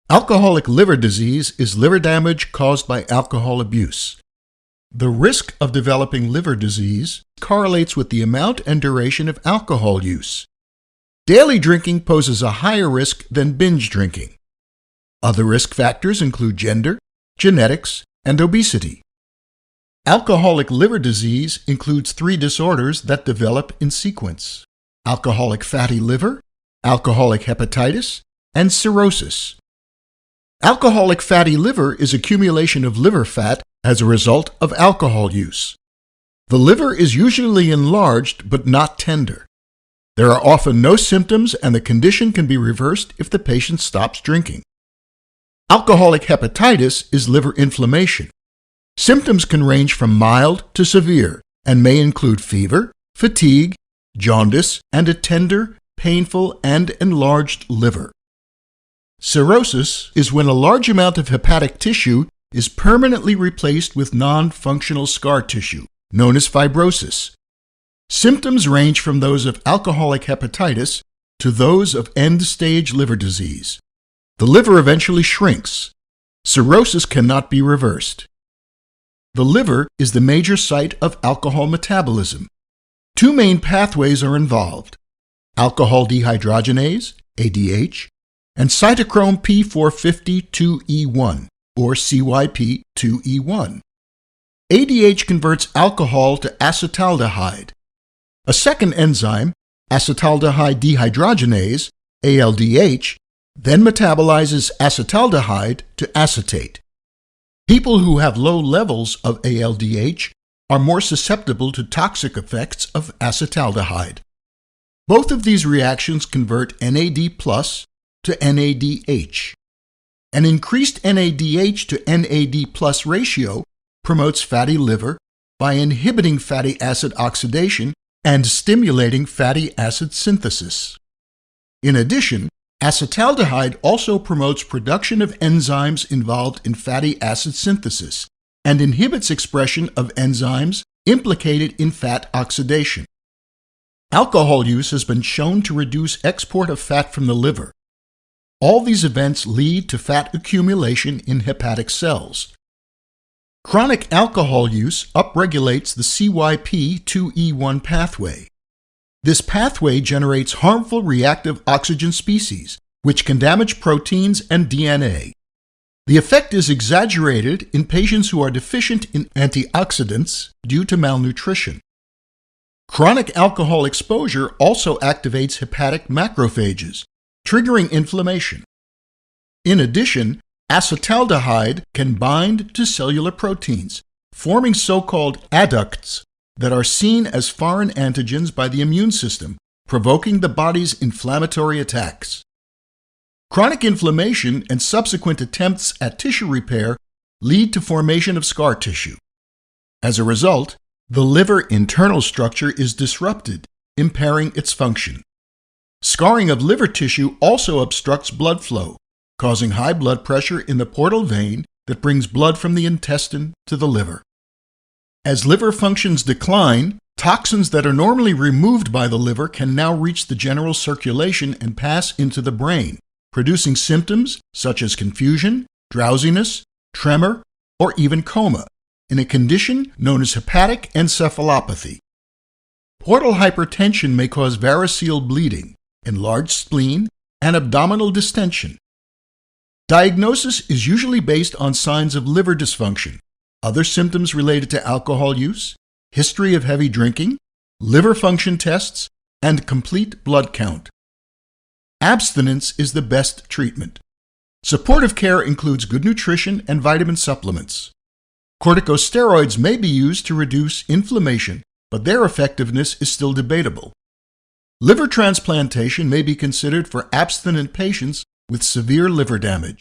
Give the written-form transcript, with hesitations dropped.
Alcoholic liver disease is liver damage caused by alcohol abuse. The risk of developing liver disease correlates with the amount and duration of alcohol use. Daily drinking poses a higher risk than binge drinking. Other risk factors include gender, genetics, and obesity. Alcoholic liver disease includes 3 disorders that develop in sequence: alcoholic fatty liver, alcoholic hepatitis, and cirrhosis. Alcoholic fatty liver is accumulation of liver fat as a result of alcohol use. The liver is usually enlarged but not tender. There are often no symptoms, and the condition can be reversed if the patient stops drinking. Alcoholic hepatitis is liver inflammation. Symptoms can range from mild to severe and may include fever, fatigue, jaundice, and a tender, painful, and enlarged liver. Cirrhosis is when a large amount of hepatic tissue is permanently replaced with non-functional scar tissue, known as fibrosis. Symptoms range from those of alcoholic hepatitis to those of end-stage liver disease. The liver eventually shrinks. Cirrhosis cannot be reversed. The liver is the major site of alcohol metabolism. 2 main pathways are involved: alcohol dehydrogenase, ADH, and cytochrome P450-2E1, or CYP2E1. ADH converts alcohol to acetaldehyde. A second enzyme, acetaldehyde dehydrogenase, ALDH, then metabolizes acetaldehyde to acetate. People who have low levels of ALDH are more susceptible to toxic effects of acetaldehyde. Both of these reactions convert NAD+ to NADH. An increased NADH to NAD+ ratio promotes fatty liver by inhibiting fatty acid oxidation and stimulating fatty acid synthesis. In addition, acetaldehyde also promotes production of enzymes involved in fatty acid synthesis and inhibits expression of enzymes implicated in fat oxidation. Alcohol use has been shown to reduce export of fat from the liver. All these events lead to fat accumulation in hepatic cells. Chronic alcohol use upregulates the CYP2E1 pathway. This pathway generates harmful reactive oxygen species, which can damage proteins and DNA. The effect is exaggerated in patients who are deficient in antioxidants due to malnutrition. Chronic alcohol exposure also activates hepatic macrophages, triggering inflammation. In addition, acetaldehyde can bind to cellular proteins, forming so-called adducts that are seen as foreign antigens by the immune system, provoking the body's inflammatory attacks. Chronic inflammation and subsequent attempts at tissue repair lead to formation of scar tissue. As a result, the liver internal structure is disrupted, impairing its function. Scarring of liver tissue also obstructs blood flow, causing high blood pressure in the portal vein that brings blood from the intestine to the liver. As liver functions decline, toxins that are normally removed by the liver can now reach the general circulation and pass into the brain, producing symptoms such as confusion, drowsiness, tremor, or even coma, in a condition known as hepatic encephalopathy. Portal hypertension may cause variceal bleeding, enlarged spleen, and abdominal distension. Diagnosis is usually based on signs of liver dysfunction, other symptoms related to alcohol use, history of heavy drinking, liver function tests, and complete blood count. Abstinence is the best treatment. Supportive care includes good nutrition and vitamin supplements. Corticosteroids may be used to reduce inflammation, but their effectiveness is still debatable. Liver transplantation may be considered for abstinent patients with severe liver damage.